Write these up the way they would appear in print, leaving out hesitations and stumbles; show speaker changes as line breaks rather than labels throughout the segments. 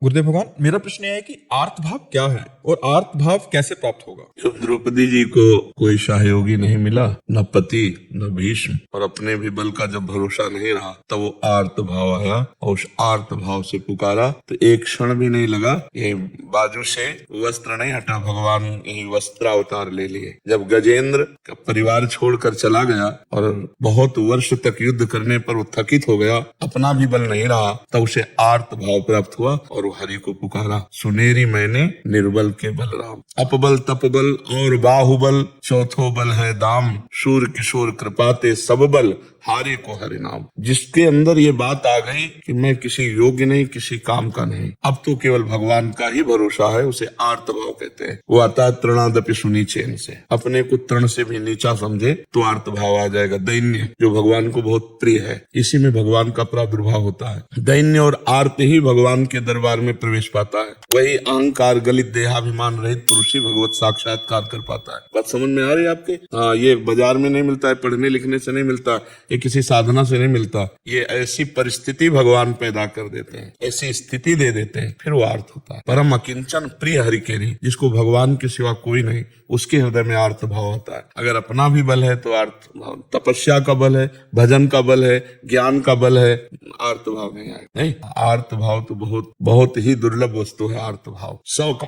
गुरुदेव भगवान, मेरा प्रश्न यह है कि आर्त भाव क्या है और आर्त भाव कैसे प्राप्त होगा।
जब द्रौपदी जी को कोई सहयोगी नहीं मिला, न पति न भीष्म, और अपने भी बल का जब भरोसा नहीं रहा, तब वो आर्त भाव आया और उस आर्त भाव से पुकारा तो एक क्षण भी नहीं लगा, ये बाजू से वस्त्र नहीं हटा, भगवान यही वस्त्रावतार ले लिए। जब गजेंद्र का परिवार छोड़कर चला गया और बहुत वर्ष तक युद्ध करने पर वो थकित हो गया, अपना भी बल नहीं रहा, तब उसे आर्त भाव प्राप्त हुआ और वो हरि को पुकारा, सुनेरी मैंने निर्बल के बलराम। अपबल तपबल और बाहुबल, चौथो बल है दाम, शूर किशोर कृपाते सब बल, हारे को हरि नाम। जिसके अंदर ये बात आ गई कि मैं किसी योग्य नहीं, किसी काम का नहीं, अब तो केवल भगवान का ही भरोसा है, उसे आर्त भाव कहते हैं। वो आता है तृणादपि सुनी चैन से, अपने को तृण से भी नीचा समझे तो आर्त भाव आ जाएगा। दैन्य जो भगवान को बहुत प्रिय है, इसी में भगवान का प्रादुर्भाव होता है। दैन्य और आर्त ही भगवान के दरबार में प्रवेश पाता है। वही अहंकार गलित देहाभिमान रहित पुरुष ही भगवत साक्षात्कार कर पाता है। बात समझ में आ रही है आपके? हाँ, ये बाजार में नहीं मिलता है, पढ़ने लिखने से नहीं मिलता, ये किसी साधना से नहीं मिलता। ये ऐसी परिस्थिति भगवान पैदा कर देते हैं, ऐसी स्थिति दे देते हैं, फिर वो आर्त होता है। परम अकिंचन प्रिय हरि के नहीं, जिसको भगवान के सिवा कोई नहीं, उसके हृदय में आर्त भाव होता है। अगर अपना भी बल है तो आर्त भाव, तपस्या का बल है, भजन का बल है, ज्ञान का बल है, आर्त भाव नहीं आएगा। नहीं, आर्त भाव तो बहुत बहुत ही दुर्लभ वस्तु है। आर्त भाव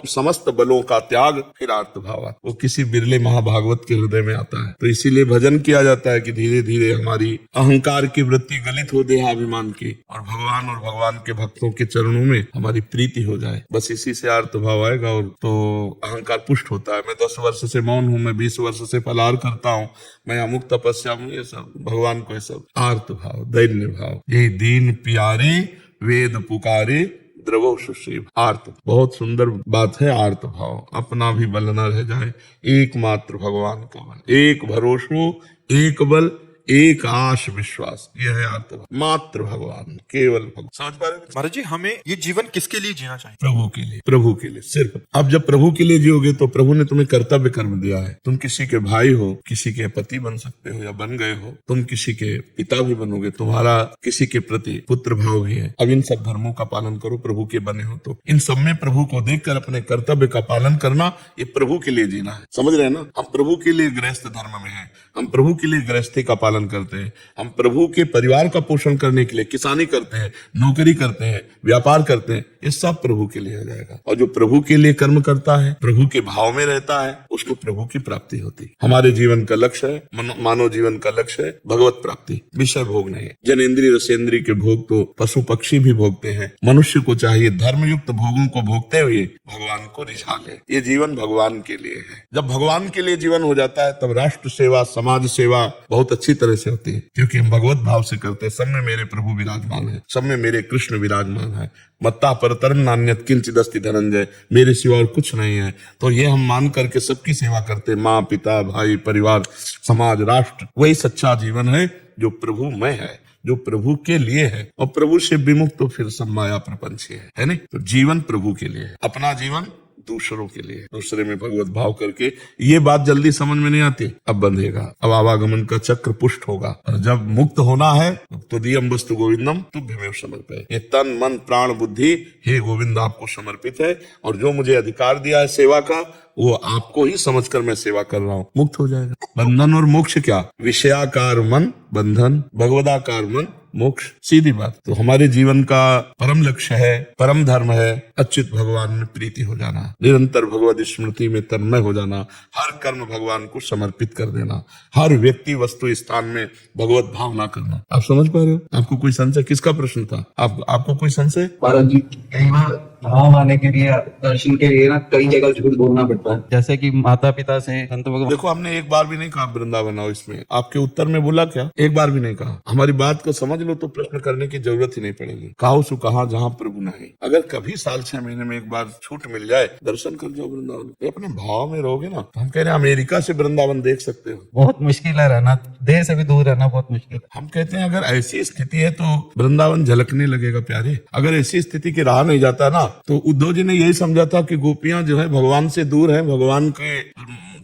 समस्त बलों का त्याग, फिर आर्त भाव आता, वो किसी बिरले महाभागवत के हृदय में आता है। तो इसीलिए भजन किया जाता है कि धीरे धीरे हमारी अहंकार की वृत्ति गलित हो, देहाभिमान की, और भगवान के भक्तों के चरणों में हमारी प्रीति हो जाए। बस इसी से आर्त भाव आएगा और तो अहंकार पुष्ट होता है। मैं 10 वर्ष से मौन हूँ, मैं 20 वर्ष से फलाहार करता हूँ, मैं अमुक तपस्या हूँ, ये सब भगवान को, ये सब आर्त भाव, दैन्य भाव। यही दीन प्यारे वेद पुकारे द्रवो सुशील। आर्त बहुत सुंदर बात है। आर्त भाव, अपना भी बल न रह जाए, एकमात्र भगवान का बल, एक भरोसो, एक बल, एक आश विश्वास, यह है आर्त भाव। मात्र भगवान, केवल भगवान। समझ पा रहे हैं
महाराज जी, हमें ये जीवन किसके लिए जीना चाहिए?
प्रभु के लिए, प्रभु के लिए सिर्फ। अब जब प्रभु के लिए जियोगे तो प्रभु ने तुम्हें कर्तव्य कर्म दिया है। तुम किसी के भाई हो, किसी के पति बन सकते हो या बन गए हो, तुम किसी के पिता भी बनोगे, तुम्हारा किसी के प्रति पुत्र भाव भी है। अब इन सब धर्मों का पालन करो, प्रभु के बने हो तो। इन सब में प्रभु को देखकर अपने कर्तव्य का पालन करना, ये प्रभु के लिए जीना है। समझ रहे हैं ना? हम प्रभु के लिए गृहस्थ धर्म में हैं, हम प्रभु के लिए गृहस्थी का पालन करते हैं, हम प्रभु के परिवार का पोषण करने के लिए किसानी करते हैं, नौकरी करते हैं, व्यापार करते हैं, ये सब प्रभु के लिए हो जाएगा। और जो प्रभु के लिए कर्म करता है, प्रभु के भाव में रहता है, उसको प्रभु की प्राप्ति होती है। हमारे जीवन का लक्ष्य है, मानव जीवन का लक्ष्य है भगवत प्राप्ति, विषय भोग नहीं है। जनेन्द्रिय रसेंद्रिय के भोग तो पशु पक्षी भी भोगते हैं। मनुष्य को चाहिए धर्मयुक्त भोगों को भोगते हुए भगवान को रिझा ले। ये जीवन भगवान के लिए है। जब भगवान के लिए जीवन हो जाता है, तब राष्ट्र सेवा, समाज सेवा बहुत अच्छी तरह से होती है, क्योंकि हम भगवत भाव से करते हैं। सब में मेरे प्रभु विराजमान है, सब में मेरे कृष्ण विराजमान है। मत्ता परतरम नान्यत किंचिदस्ति धनंजय, मेरे सिवा और कुछ नहीं है। तो ये हम मान करके सबकी सेवा करते हैं, माँ पिता भाई परिवार समाज राष्ट्र। वही सच्चा जीवन है जो प्रभु में है, जो प्रभु के लिए है। और प्रभु से विमुक्त तो फिर सब माया प्रपंच है नहीं। तो जीवन प्रभु के लिए है, अपना जीवन दूसरों के लिए, दूसरे में भगवत भाव करके। ये बात जल्दी समझ में नहीं आती, अब बंधेगा, अब आवागमन का चक्र पुष्ट होगा। और जब मुक्त होना है तो दियम वस्तु गोविंदम तुभ्यमेव समर्पय। ये तन मन प्राण बुद्धि हे गोविंद आपको समर्पित है, और जो मुझे अधिकार दिया है सेवा का, वो आपको ही समझकर मैं सेवा कर रहा हूँ। मुक्त हो जाएगा। बंधन और मोक्ष क्या? विषयाकार मन बंधन, भगवदाकार मन मोक्ष, सीधी बात। तो हमारे जीवन का परम लक्ष्य है, परम धर्म है, अच्युत भगवान में प्रीति हो जाना, निरंतर भगवत स्मृति में तन्मय हो जाना, हर कर्म भगवान को समर्पित कर देना, हर व्यक्ति वस्तु स्थान में भगवत भावना करना। आप समझ पा रहे हो? आपको कोई संशय? किसका प्रश्न था? आपको कोई संशय?
महाराज जी, कई बार भाव आने के लिए, दर्शन के लिए ना कई जगह झूठ बोलना पड़ता है, जैसे कि माता पिता से, संत भगवान।
देखो, हमने एक बार भी नहीं कहा वृंदावन आओ। इसमें आपके उत्तर में बोला क्या? एक बार भी नहीं कहा। हमारी बात को समझ लो तो प्रश्न करने की जरूरत ही नहीं पड़ेगी। कहो सु कहा जहाँ प्रभु नहीं। अगर कभी साल 6 महीने में एक बार छूट मिल जाए, दर्शन कर जाओ वृंदावन। अपने भाव में रहोगे ना, तो हम कह रहे हैं अमेरिका से वृंदावन देख सकते हो।
बहुत मुश्किल है रहना, देह से भी दूर रहना बहुत मुश्किल है।
हम कहते हैं अगर ऐसी स्थिति है तो वृंदावन झलकने लगेगा प्यारे। अगर ऐसी स्थिति की राह नहीं जाता ना, तो उद्धव जी ने यही समझा था कि गोपियां जो है भगवान से दूर है, भगवान के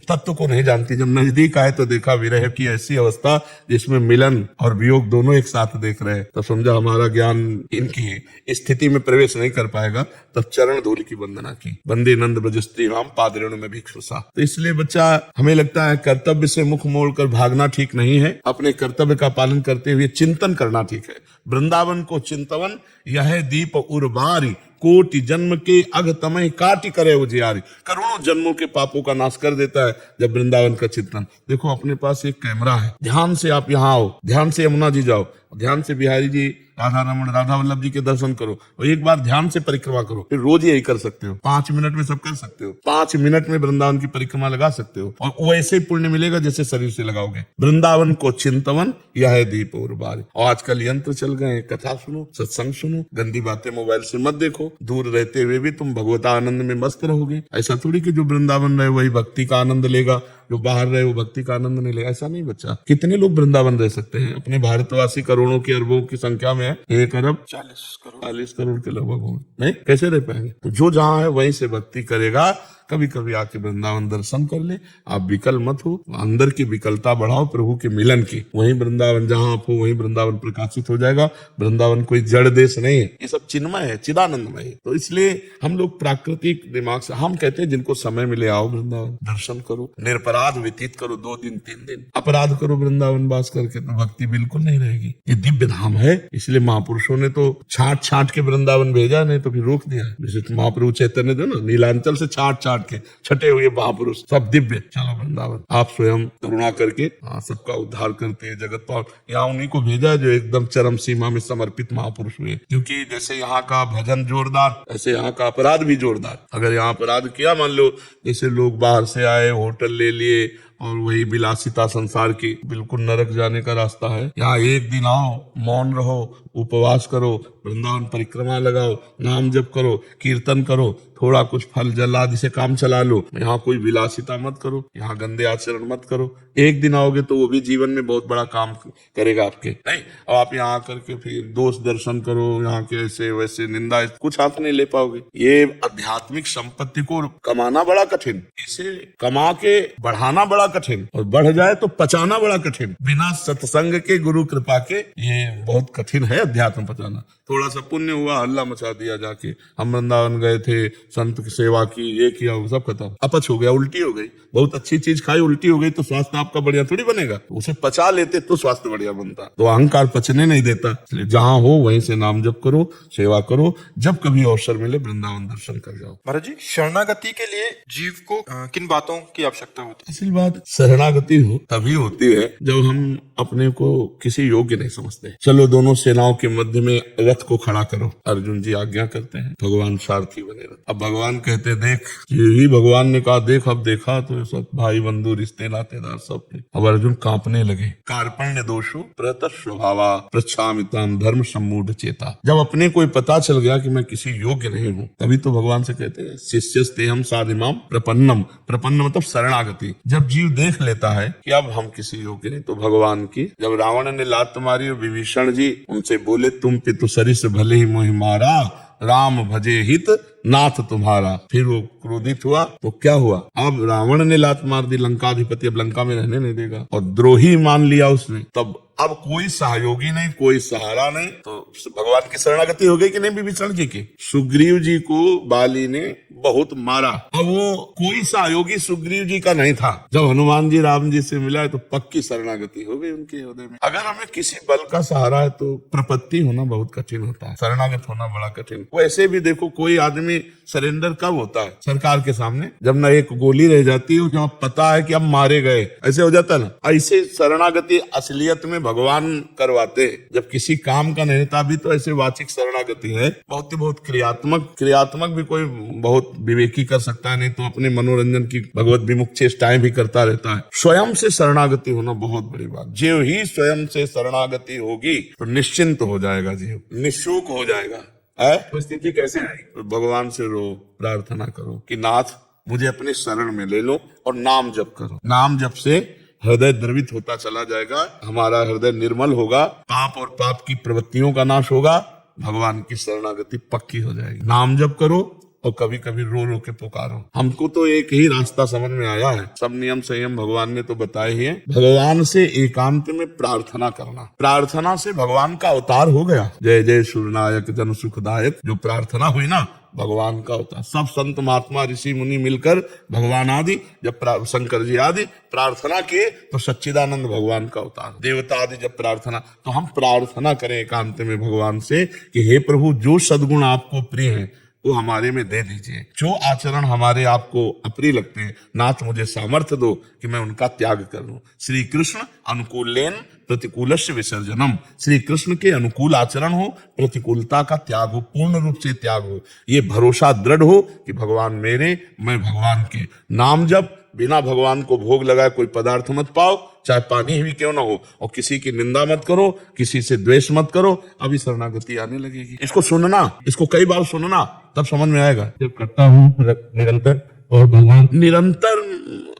तत्व को नहीं जानती। जब नजदीक आए तो देखा विरह की ऐसी अवस्था जिसमें मिलन और वियोग दोनों एक साथ देख रहे हैं, तब समझा हमारा ज्ञान इनकी स्थिति में प्रवेश नहीं कर पाएगा। तब चरण धूल की वंदना की, वंदे नंद ब्रजस्त्री राम पादरेणु में भिक्षुसा। तो इसलिए बच्चा, हमें लगता है कर्तव्य से मुख मोड़कर भागना ठीक नहीं है, अपने कर्तव्य का पालन करते हुए चिंतन करना ठीक है। वृंदावन को चिंतवन यह दीप उर्वारी, कोटि जन्म के अघ तमय काटि करे उजियारी। करोड़ों जन्मों के पापों का नाश कर देता है जब वृंदावन का चिंतन। देखो अपने पास एक कैमरा है, ध्यान से आप यहाँ आओ, ध्यान से यमुना जी जाओ, ध्यान से बिहारी जी, राधा रमन, राधा वल्लभ जी के दर्शन करो, और एक बार ध्यान से परिक्रमा करो। फिर रोज यही कर सकते हो, 5 मिनट में सब कर सकते हो। 5 मिनट में वृंदावन की परिक्रमा लगा सकते हो, और वो ऐसे पुण्य मिलेगा जैसे शरीर से लगाओगे। वृंदावन को चिंतवन यह दीप उर्वारी। और आजकल यंत्र चल गए, कथा सुनो, सत्संग सुनो, गंदी बातें मोबाइल से मत देखो। दूर रहते हुए भी तुम भगवता आनंद में मस्त रहोगे। ऐसा थोड़ी कि जो वृंदावन रहे वही भक्ति का आनंद लेगा, जो बाहर रहे वो भक्ति का आनंद नहीं लेगा। ऐसा नहीं बच्चा। कितने लोग वृंदावन रह सकते हैं? अपने भारतवासी करोड़ों की अरबों की संख्या में है, 1 अरब 40 करोड़ के लगभग होंगे, नहीं कैसे रह पाएंगे? तो जो जहां है वहीं से भक्ति करेगा। कभी कभी आके वृंदावन दर्शन कर ले। आप विकल मत हो, अंदर की विकलता बढ़ाओ प्रभु के मिलन की। वहीं वृंदावन जहां आप हो वहीं वृंदावन प्रकाशित हो जाएगा। वृंदावन कोई जड़ देश नहीं है, ये सब चिन्मय है, चिदानंदमय है। तो इसलिए हम लोग प्राकृतिक दिमाग से, हम कहते हैं जिनको समय मिले आओ वृंदावन दर्शन करो, निरपराध व्यतीत करो, 2 दिन 3 दिन अपराध करो वृंदावन वास करके, तो भक्ति बिल्कुल नहीं रहेगी। ये दिव्य धाम है, इसलिए महापुरुषों ने तो छाट छाट के वृंदावन भेजा, नहीं तो फिर रोक दिया। जैसे महाप्रभु चैतन्य दे ना, नीलांचल से छाट छाट के छटे हुए महापुरुष सब दिव्य। चलो वृंदावन आप स्वयं करुणा करके सबका उद्धार करते हैं जगत पाल। यहाँ उन्हीं को भेजा जो एकदम चरम सीमा में समर्पित महापुरुष हुए, क्योंकि जैसे यहाँ का भजन जोरदार, ऐसे यहाँ का अपराध भी जोरदार। अगर यहाँ अपराध किया, मान लो जैसे लोग बाहर से आए, होटल ले लिए और वही विलासिता संसार की, बिल्कुल नरक जाने का रास्ता है। यहाँ एक दिन आओ, मौन रहो, उपवास करो, वृंदावन परिक्रमा लगाओ, नाम जप करो, कीर्तन करो, थोड़ा कुछ फल जल आदि से काम चला लो। यहाँ कोई विलासिता मत करो, यहाँ गंदे आचरण मत करो। एक दिन आओगे तो वो भी जीवन में बहुत बड़ा काम करेगा आपके। नहीं, अब आप यहाँ आकर के फिर दोष दर्शन करो, यहाँ के ऐसे वैसे निंदा, कुछ हाथ नहीं ले पाओगे। ये आध्यात्मिक संपत्ति को कमाना बड़ा कठिन, इसे कमा के बढ़ाना बड़ा कठिन, और बढ़ जाए तो पचाना बड़ा कठिन। बिना सत्संग के, गुरु कृपा के, ये बहुत कठिन है अध्यात्म पचाना। थोड़ा सा पुण्य हुआ, हल्ला मचा दिया जाके, हम वृंदावन गए थे, संत की सेवा की, ये किया, वो सब खत्म, अपच हो गया, उल्टी हो गई। बहुत अच्छी चीज खाई, उल्टी हो गई तो स्वास्थ्य आपका बढ़िया थोड़ी बनेगा। उसे पचा लेते तो स्वास्थ्य बढ़िया बनता। तो अहंकार पचने नहीं देता। इसलिए जहां हो वहीं से नाम जप करो, सेवा करो, जब कभी अवसर मिले वृंदावन दर्शन कर जाओ।
महाराज जी, शरणागति के लिए जीव को किन बातों की आवश्यकता होती है?
असल बात, शरणागति हो तभी होती है जब हम अपने को किसी योग्य नहीं समझते। चलो दोनों सेनाओं के मध्य में रथ को खड़ा करो, अर्जुन जी आज्ञा करते हैं, भगवान सारथी बने रथ। अब भगवान कहते देख, यही भगवान ने कहा देख, अब देखा तो सब भाई बंधु रिश्ते नातेदार सब थे। अब अर्जुन कांपने लगे। कार्पण्य दोषो प्रत स्वभावा प्रच्छामिताम धर्म सम्मूढ़ चेता। जब अपने को पता चल गया कि मैं किसी योग्य नहीं हूँ, तभी तो भगवान से कहते हैं शिष्यस्तेहम साधिमाम प्रपन्नम। प्रपन्न मतलब शरणागति। जब जीव देख लेता है कि अब हम किसी योग्य नहीं, तो भगवान की, जब रावण ने लात मारी, विभीषण जी उनसे बोले तुम पितु सरिस भले ही मोहि मारा, राम भजे हित नाथ तुम्हारा। फिर वो क्रोधित हुआ तो क्या हुआ? अब रावण ने लात मार दी लंकाधिपति, अब लंका में रहने नहीं देगा, और द्रोही मान लिया उसने। तब अब कोई सहयोगी नहीं, कोई सहारा नहीं, तो भगवान की शरणागति हो गई कि नहीं विभीषण जी की? सुग्रीव जी को बाली ने बहुत मारा, अब वो कोई सहयोगी सुग्रीव जी का नहीं था। जब हनुमान जी राम जी से मिला तो पक्की शरणागति हो गई उनके हृदय में। अगर हमें किसी बल का सहारा है तो प्रपत्ति होना बहुत कठिन होता है, शरणागत होना बड़ा कठिन। वैसे भी देखो, कोई आदमी सरेंडर कब होता है? सरकार के सामने, जब ना एक गोली रह जाती है, जब पता है कि हम मारे गए, ऐसे हो जाता है ना। ऐसे शरणागति असलियत में भगवान करवाते हैं। जब किसी काम का नहीं था भी तो ऐसे वाचिक शरणागति है। बहुत क्रियात्मक भी कोई बहुत विवेकी कर सकता है, नहीं तो अपने मनोरंजन की भगवत विमुख चेष्टाएं भी करता रहता है। स्वयं से शरणागति होना बहुत बड़ी बात। जो ही स्वयं से शरणागति होगी तो निश्चिंत हो जाएगा, जीव निशुक हो जाएगा।
स्थिति कैसे आएगी?
भगवान से रो, प्रार्थना करो कि नाथ मुझे अपने शरण में ले लो, और नाम जप करो। नाम जप से हृदय द्रवित होता चला जाएगा, हमारा हृदय निर्मल होगा, पाप और पाप की प्रवृत्तियों का नाश होगा, भगवान की शरणागति पक्की हो जाएगी। नाम जप करो, और कभी कभी रो रो के पुकारो। हमको तो एक ही रास्ता समझ में आया है, सब नियम संयम भगवान ने तो बताए ही है। भगवान से एकांत में प्रार्थना करना, प्रार्थना से भगवान का अवतार हो गया। जय जय सूर्यनायक जन सुखदायक, जो प्रार्थना हुई ना भगवान का होता। सब संत महात्मा ऋषि मुनि मिलकर भगवान आदि जब शंकर जी आदि प्रार्थना किए तो सच्चिदानंद भगवान का अवतार। देवता आदि जब प्रार्थना, तो हम प्रार्थना करें एकांत में भगवान से कि हे प्रभु, जो सद्गुण आपको प्रिय है वो हमारे में दे दीजिए, जो आचरण हमारे आपको अप्रिय लगते हैं नाथ मुझे सामर्थ्य दो कि मैं उनका त्याग कर लूं। श्री कृष्ण अनुकूलेन प्रतिकूलस्य विसर्जनम, श्री कृष्ण के अनुकूल आचरण हो, प्रतिकूलता का त्याग हो, पूर्ण रूप से त्याग हो, ये भरोसा दृढ़ हो कि भगवान मेरे, मैं भगवान के। नाम जब बिना भगवान को भोग लगाए कोई पदार्थ मत पाओ, चाहे पानी भी क्यों ना हो, और किसी की निंदा मत करो, किसी से द्वेष मत करो, अभी शरणागति आने लगेगी। इसको सुनना, इसको कई बार सुनना, तब समझ में आएगा।
जब करता हूँ निरंतर, और भगवान
निरंतर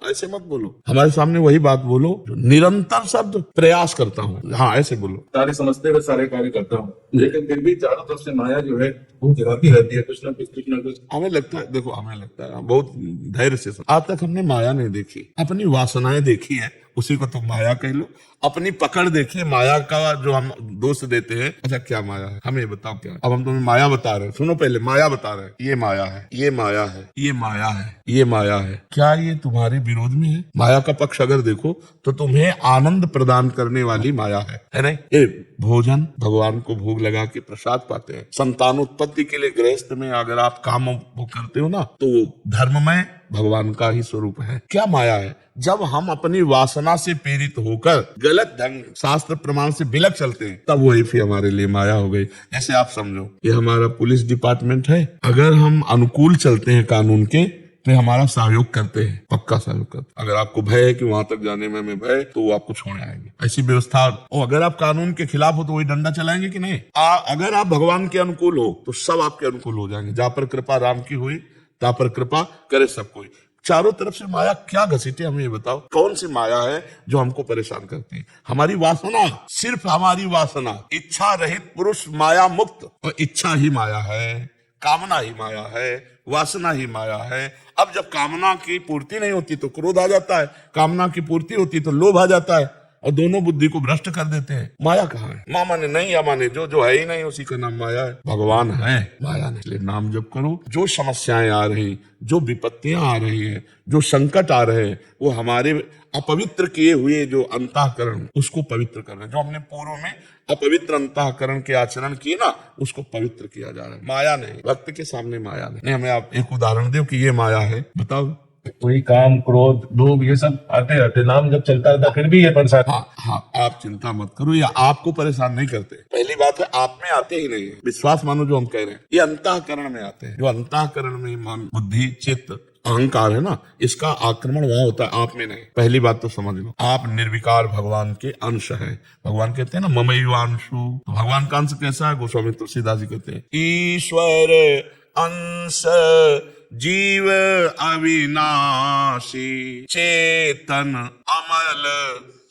ऐसे मत बोलो, हमारे सामने वही बात बोलो जो निरंतर शब्द प्रयास करता हूँ, हाँ ऐसे बोलो।
सारे समझते हुए सारे कार्य करता हूँ, लेकिन फिर भी चारों तरफ से माया जो है वो जगाती रहती है, कुछ ना कुछ।
हमें लगता है, देखो हमें लगता है बहुत धैर्य से आज तक हमने माया नहीं देखी, अपनी वासनाएं देखी है, उसी को तो माया कह लो। अपनी पकड़ देखिए, माया का जो हम दोष देते हैं, अच्छा क्या माया है, हमें बताओ क्या है। अब हम तुम्हें माया बता रहे हैं, सुनो पहले माया बता रहे हैं। ये माया है, ये माया है, ये माया है, ये माया है। क्या ये तुम्हारे विरोध में है? माया का पक्ष अगर देखो तो तुम्हें आनंद प्रदान करने वाली माया है नहीं? ये भोजन, भगवान को भोग लगा के प्रसाद पाते हैं। संतानोत्पत्ति के लिए गृहस्थ में अगर आप काम वो करते हो ना, तो धर्ममय भगवान का ही स्वरूप है। क्या माया है? जब हम अपनी वासना से प्रेरित होकर गलत ढंग शास्त्र प्रमाण से बिलक चलते हैं, तब वही फिर हमारे लिए माया हो गई। ऐसे आप समझो, ये हमारा पुलिस डिपार्टमेंट है, अगर हम अनुकूल चलते हैं कानून के तो हमारा सहयोग करते हैं, पक्का सहयोग करते हैं। अगर आपको भय है कि वहां तक जाने में हमें भय, तो वो आपको छोड़ने आएंगे, ऐसी व्यवस्था। और अगर आप कानून के खिलाफ हो तो वही डंडा चलाएंगे कि नहीं? अगर आप भगवान के अनुकूल हो तो सब आपके अनुकूल हो जाएंगे। जहां पर कृपा राम की हुई ता पर कृपा करे सब कोई। चारों तरफ से माया क्या घसीटे, हमें ये बताओ, कौन सी माया है जो हमको परेशान करती है? हमारी वासना, सिर्फ हमारी वासना। इच्छा रहित पुरुष माया मुक्त, और इच्छा ही माया है, कामना ही माया है, वासना ही माया है। अब जब कामना की पूर्ति नहीं होती तो क्रोध आ जाता है, कामना की पूर्ति होती तो लोभ आ जाता है, और दोनों बुद्धि को भ्रष्ट कर देते हैं। माया कहाँ है? माँ माने नहीं, या माने जो है ही नहीं, उसी का नाम माया है। भगवान है, माया नहीं। इसलिए नाम जप करो। जो समस्याएं आ रही, जो विपत्तियां आ रही हैं, जो संकट आ रहे हैं, वो हमारे अपवित्र किए हुए जो अंतःकरण, उसको पवित्र करना। जो हमने पूर्व में अपवित्र अंतःकरण के आचरण किए ना, उसको पवित्र किया जा रहा है। माया नहीं, भक्त के सामने माया नहीं। हमें आप एक उदाहरण दो कि ये माया है, बताओ।
वही काम, क्रोध, लोभ, ये सब आते रहते, नाम जब चलता रहता, फिर भी ये परेशान।
हाँ, आप चिंता मत करो, ये आपको परेशान नहीं करते। पहली बात है, आप में आते ही नहीं है, विश्वास मानो जो हम कह रहे हैं, ये अंतःकरण में आते हैं। जो अंतःकरण में मन, बुद्धि, चित्त, अहंकार है ना, इसका आक्रमण वहां होता है, आप में नहीं। पहली बात तो समझ लो, आप निर्विकार भगवान के अंश है। भगवान कहते हैं ना ममैवांशु, तो भगवान का अंश कैसा है? गोस्वामी तुलसीदास जी कहते हैं, ईश्वर अंश जीव अविनाशी, चेतन अमल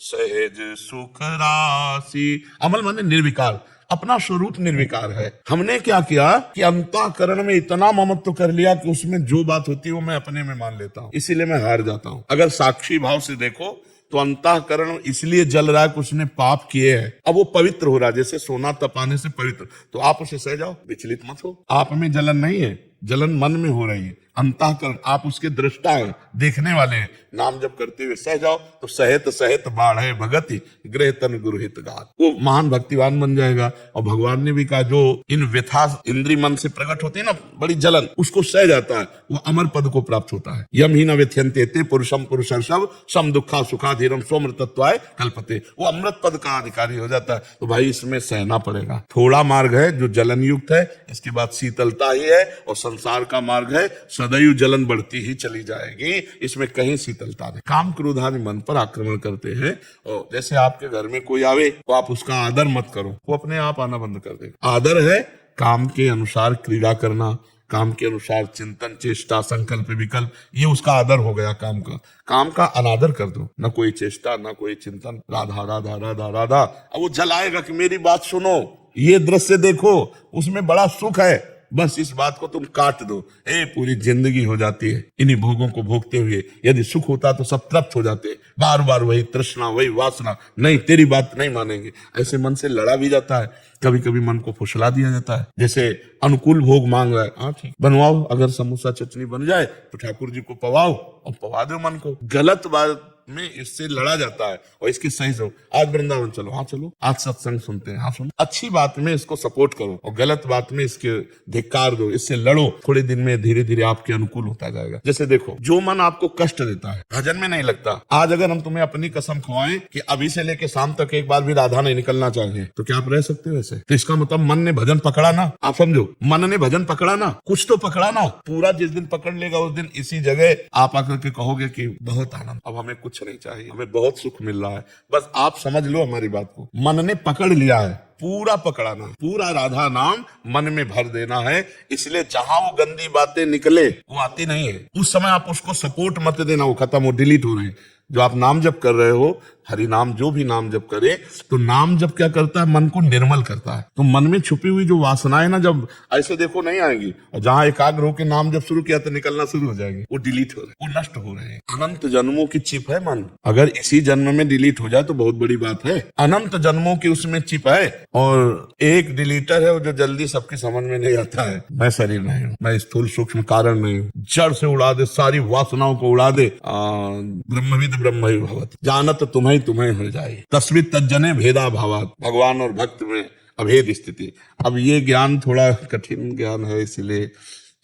सहज सुख राशि। अमल माने निर्विकार, अपना स्वरूप निर्विकार है। हमने क्या किया कि अंतःकरण में इतना ममत्व कर लिया कि उसमें जो बात होती है वो मैं अपने में मान लेता हूँ, इसीलिए मैं हार जाता हूँ। अगर साक्षी भाव से देखो तो अंतःकरण इसलिए जल रहा है कि उसने पाप किए हैं, अब वो पवित्र हो रहा है। जैसे सोना तपाने से पवित्र, तो आप उसे सह जाओ, विचलित मत हो। आप में जलन नहीं है, जलन मन में हो रही है। अंतःकरण, आप उसके दृष्टा है, देखने वाले हैं। नाम जब करते हुए सह जाओ तो सहित सहित बाढ़ भगति गृह तन गुरुहित गात, वो महान भक्तिवान बन जाएगा। और भगवान ने भी कहा, जो इन व्यथा इंद्रिय मन से प्रकट होती है ना, बड़ी जलन, उसको सह जाता है, वो अमर पद को प्राप्त होता है। यम ही न व्यथ्यन्ते ते पुरुषम पुरुषर्षभ सम दुखा सुखाधीरम सोमृतत्वाय कल्पते, वो अमृत पद का अधिकारी हो जाता है। तो भाई इसमें सहना पड़ेगा। थोड़ा मार्ग है जो जलन युक्त है, इसके बाद शीतलता ही है, और संसार का मार्ग है सदैव जलन बढ़ती ही चली जाएगी, इसमें कहीं शीतलता नहीं। काम क्रोध आदि मन पर आक्रमण करते हैं, और जैसे आपके घर में कोई आवे तो आप उसका आदर मत करो, वो अपने आप आना बंद कर देगा। आदर है काम के अनुसार क्रीड़ा करना, काम के अनुसार चिंतन, चेष्टा, संकल्प, विकल्प, ये उसका आदर हो गया। काम का अनादर कर दो, न कोई चेष्टा, न कोई चिंतन, राधा राधा राधा राधा। अब वो जलाएगा कि मेरी बात सुनो, ये दृश्य देखो, उसमें बड़ा सुख है, बस इस बात को तुम काट दो, पूरी जिंदगी हो जाती है इन्हीं भोगों को भोगते हुए। यदि सुख होता तो सब तृप्त हो जाते, बार बार वही तृष्णा वही वासना, नहीं तेरी बात नहीं मानेंगे, ऐसे मन से लड़ा भी जाता है। कभी कभी मन को फुसला दिया जाता है, जैसे अनुकूल भोग मांग रहा है, हाँ ठीक बनवाओ, अगर समोसा चटनी बन जाए तो ठाकुर जी को पवाओ और पवा दो मन को। गलत बात में इससे लड़ा जाता है और इसके सही से आज वृंदावन चलो, हाँ चलो, आज सत्संग सुनते हैं, हाँ सुनो। अच्छी बात में इसको सपोर्ट करो और गलत बात में इसके धिक्कार दो, इससे लड़ो। थोड़े दिन में धीरे धीरे आपके अनुकूल होता जाएगा। जैसे देखो, जो मन आपको कष्ट देता है, भजन में नहीं लगता, आज अगर हम तुम्हें अपनी कसम खुआएं कि अभी से लेके शाम तक एक बार भी राधा नहीं निकलना चाहिए, तो क्या आप रह सकते हो ऐसे? तो इसका मतलब मन ने भजन पकड़ा ना, आप समझो, मन ने भजन पकड़ा ना, कुछ तो पकड़ा ना। पूरा जिस दिन पकड़ लेगा उस दिन इसी जगह आप आकर के कहोगे कि बहुत आनंद, अब हमें कुछ नहीं चाहिए, हमें बहुत सुख मिल रहा है। बस आप समझ लो हमारी बात को, मन ने पकड़ लिया है, पूरा पकड़ाना, पूरा राधा नाम मन में भर देना है। इसलिए जहां वो गंदी बातें निकले वो आती नहीं है, उस समय आप उसको सपोर्ट मत देना, वो खत्म हो, डिलीट हो रहे हैं। जो आप नाम जप कर रहे हो, हरि नाम, जो भी नाम जप करे, तो नाम जप क्या करता है, मन को निर्मल करता है। तो मन में छुपी हुई जो वासनाएं ना, जब ऐसे देखो नहीं आएंगी, और जहां एकाग्र होकर नाम जप शुरू किया तो निकलना शुरू हो जाएंगे, वो डिलीट हो रहे, वो नष्ट हो रहे हैं। अनंत जन्मों की चिप है मन, अगर इसी जन्म में डिलीट हो जाए तो बहुत बड़ी बात है। अनंत जन्मों की उसमें चिप है, और एक डिलीटर है जो जल्दी सबके समझ में नहीं आता है। मैं शरीर नहीं हूँ, मैं स्थूल सूक्ष्म कारण नहीं हूँ, जड़ से उड़ा दे, सारी वासनाओं को उड़ा दे। ब्रह्मविद ब्रह्म ही भवत, जानत तुम्हें तुम्हें हो जाए, तस्मित् तज्जने भेदा भावात, भगवान और भक्त में अभेद स्थिति। अब ये ज्ञान थोड़ा कठिन ज्ञान है, इसलिए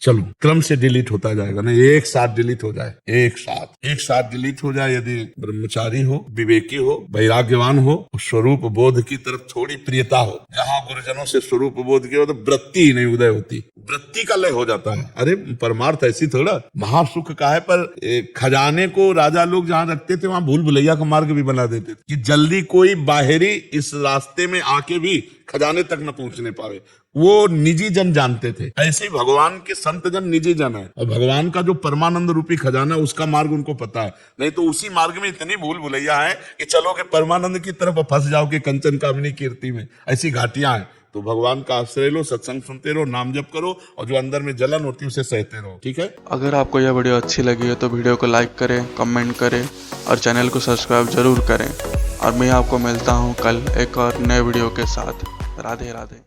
चलो क्रम से डिलीट होता जाएगा ना, एक साथ डिलीट हो जाए, एक साथ डिलीट हो जाए। यदि ब्रह्मचारी हो, विवेकी हो, वैराग्यवान हो, स्वरूप बोध की तरफ थोड़ी प्रियता हो, जहां गुरुजनों से स्वरूप बोध की हो तो वृत्ति ही नहीं उदय होती, वृत्ति का लय हो जाता है। अरे परमार्थ ऐसी थोड़ा महासुख का है, पर खजाने को राजा लोग जहां रखते थे वहां भूल भुलैया का मार्ग भी बना देते थे कि जल्दी कोई बाहरी इस रास्ते में आके भी खजाने तक न पहुंचने पावे, वो निजी जन जानते थे। ऐसे ही भगवान के संत जन निजी जन है, और भगवान का जो परमानंद रूपी खजाना, उसका मार्ग उनको पता है। नहीं तो उसी मार्ग में इतनी भूल भुलैया है कि चलो के परमानंद की तरफ फंस जाओ कि कंचन कामनी कीर्ति में, ऐसी घाटियां हैं। तो भगवान का आश्रय लो, सत्संग सुनते रहो, नाम जप करो, और जो अंदर में जलन होती है उसे सहते रहो, ठीक है।
अगर आपको यह वीडियो अच्छी लगी है तो वीडियो को लाइक करें, कमेंट करें और चैनल को सब्सक्राइब जरूर करें। और मैं आपको मिलता हूँ कल एक और नए वीडियो के साथ। राधे राधे।